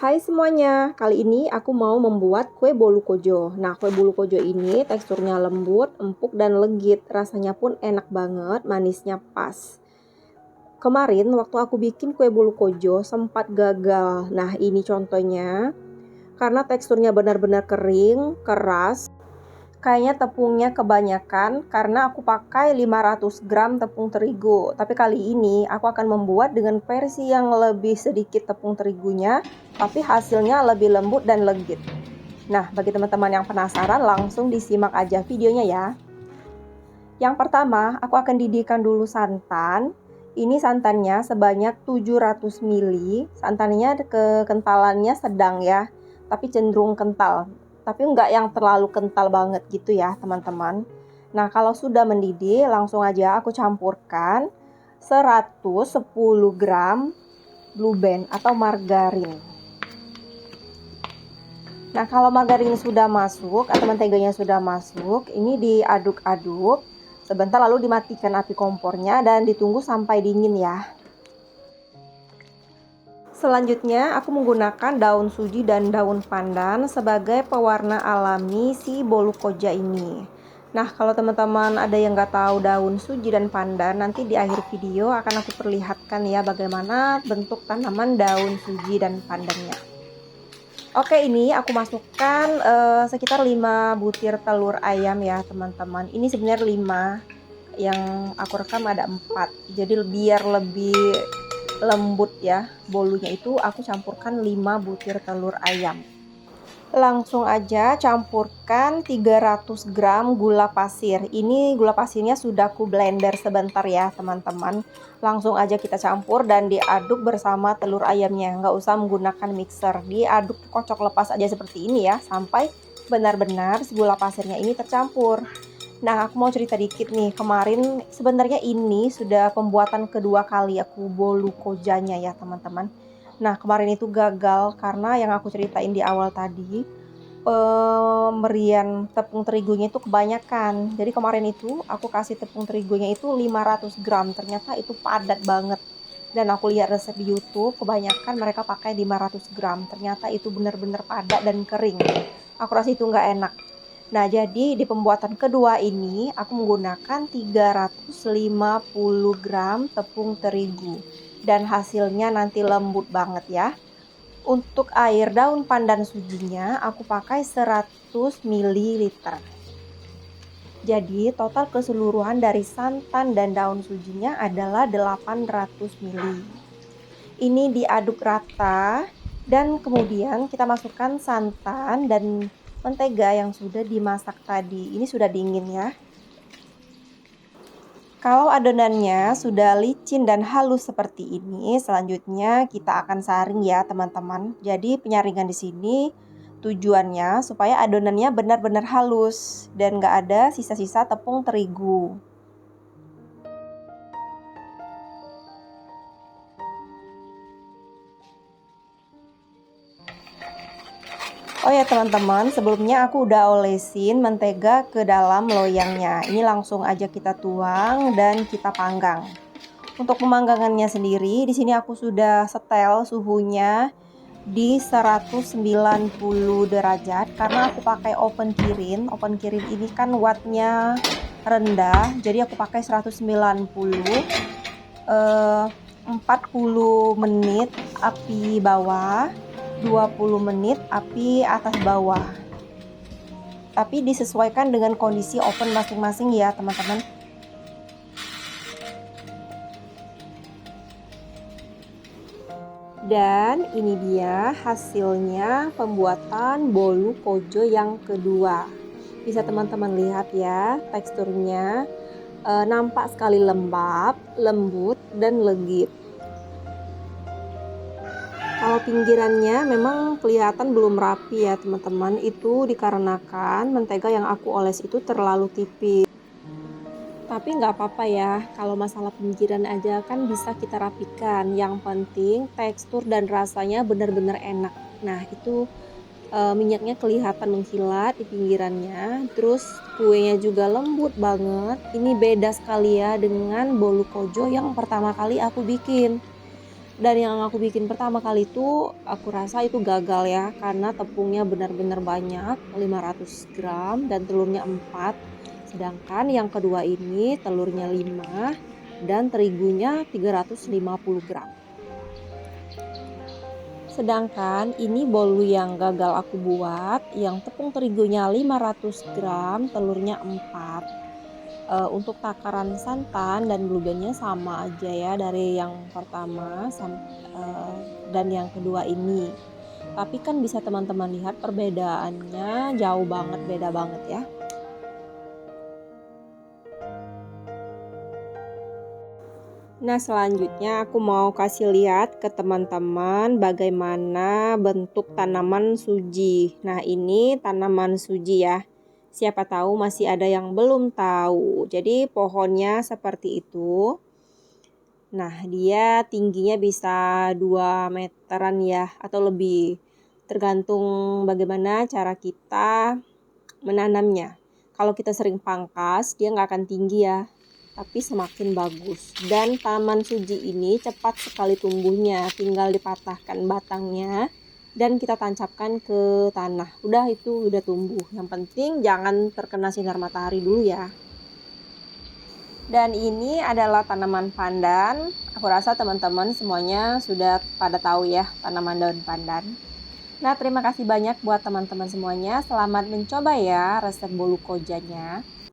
Hai semuanya, kali ini aku mau membuat kue bolu kojo. Nah, kue bolu kojo ini teksturnya lembut, empuk, dan legit. Rasanya pun enak banget, manisnya pas. Kemarin waktu aku bikin kue bolu kojo sempat gagal. Nah, ini contohnya. Karena teksturnya benar-benar kering, keras. Kayaknya tepungnya kebanyakan karena aku pakai 500 gram tepung terigu. Tapi kali ini aku akan membuat dengan versi yang lebih sedikit tepung terigunya, tapi hasilnya lebih lembut dan legit. Nah, bagi teman-teman yang penasaran, langsung disimak aja videonya ya. Yang pertama, aku akan didihkan dulu santan. Ini santannya sebanyak 700 ml. Santannya kekentalannya sedang ya, tapi cenderung kental. Tapi nggak yang terlalu kental banget gitu ya teman-teman. Nah, kalau sudah mendidih, langsung aja aku campurkan 110 gram Blue Band atau margarin. Nah, kalau margarin sudah masuk atau menteganya sudah masuk, ini diaduk-aduk sebentar lalu dimatikan api kompornya dan ditunggu sampai dingin ya. Selanjutnya aku menggunakan daun suji dan daun pandan sebagai pewarna alami si bolu koja ini. Nah, kalau teman-teman ada yang nggak tahu daun suji dan pandan, nanti di akhir video akan aku perlihatkan ya bagaimana bentuk tanaman daun suji dan pandannya. Oke, ini aku masukkan sekitar 5 butir telur ayam ya teman-teman. Ini sebenarnya 5, yang aku rekam ada 4. Jadi biar lebih lembut ya bolunya, itu aku campurkan 5 butir telur ayam. Langsung aja campurkan 300 gram gula pasir. Ini gula pasirnya sudah aku blender sebentar ya teman-teman. Langsung aja kita campur dan diaduk bersama telur ayamnya. Nggak usah menggunakan mixer, diaduk kocok lepas aja seperti ini ya, sampai benar-benar si gula pasirnya ini tercampur. Nah, aku mau cerita dikit nih. Kemarin sebenarnya ini sudah pembuatan kedua kali aku bolu kojanya ya, teman-teman. Nah, kemarin itu gagal karena yang aku ceritain di awal tadi, pemberian tepung terigunya itu kebanyakan. Jadi kemarin itu aku kasih tepung terigunya itu 500 gram. Ternyata itu padat banget. Dan aku lihat resep di YouTube, kebanyakan mereka pakai 500 gram. Ternyata itu benar-benar padat dan kering. Aku rasa itu nggak enak. Nah, jadi di pembuatan kedua ini aku menggunakan 350 gram tepung terigu dan hasilnya nanti lembut banget ya. Untuk air daun pandan sujinya aku pakai 100 ml. Jadi total keseluruhan dari santan dan daun sujinya adalah 800 ml. Ini diaduk rata dan kemudian kita masukkan santan dan mentega yang sudah dimasak tadi. Ini sudah dingin ya. Kalau adonannya sudah licin dan halus seperti ini, selanjutnya kita akan saring ya teman-teman. Jadi penyaringan di sini tujuannya supaya adonannya benar-benar halus dan nggak ada sisa-sisa tepung terigu. Oh ya teman-teman, sebelumnya aku udah olesin mentega ke dalam loyangnya. Ini langsung aja kita tuang dan kita panggang. Untuk pemanggangannya sendiri, di sini aku sudah setel suhunya di 190 derajat karena aku pakai oven Kirin. Oven Kirin ini kan wattnya rendah, jadi aku pakai 190. 40 menit api bawah, 20 menit api atas bawah. Tapi disesuaikan dengan kondisi oven masing-masing ya teman-teman. Dan ini dia hasilnya pembuatan bolu kojo yang kedua. Bisa teman-teman lihat ya, teksturnya nampak sekali lembab, lembut, dan legit. Kalau pinggirannya memang kelihatan belum rapi ya teman-teman. Itu dikarenakan mentega yang aku oles itu terlalu tipis. Tapi nggak apa-apa ya, kalau masalah pinggiran aja kan bisa kita rapikan. Yang penting tekstur dan rasanya benar-benar enak. Nah, itu minyaknya kelihatan mengkilat di pinggirannya. Terus kuenya juga lembut banget. Ini beda sekali ya dengan bolu kojo yang pertama kali aku bikin. Dan yang aku bikin pertama kali itu aku rasa itu gagal ya, karena tepungnya benar-benar banyak 500 gram dan telurnya 4. Sedangkan yang kedua ini telurnya 5 dan terigunya 350 gram. Sedangkan ini bolu yang gagal aku buat, yang tepung terigunya 500 gram, telurnya 4. Untuk takaran santan dan blueban-nya sama aja ya dari yang pertama dan yang kedua ini. Tapi kan bisa teman-teman lihat perbedaannya jauh banget, beda banget ya. Nah, selanjutnya aku mau kasih lihat ke teman-teman bagaimana bentuk tanaman suji. Nah, ini tanaman suji ya. Siapa tahu masih ada yang belum tahu. Jadi pohonnya seperti itu. Nah, dia tingginya bisa 2 meteran ya atau lebih. Tergantung bagaimana cara kita menanamnya. Kalau kita sering pangkas, dia nggak akan tinggi ya, tapi semakin bagus. Dan tanaman suji ini cepat sekali tumbuhnya, tinggal dipatahkan batangnya dan kita tancapkan ke tanah. Udah itu udah tumbuh. Yang penting jangan terkena sinar matahari dulu ya. Dan ini adalah tanaman pandan. Aku rasa teman-teman semuanya sudah pada tahu ya tanaman daun pandan. Nah, terima kasih banyak buat teman-teman semuanya. Selamat mencoba ya resep bolu kojanya.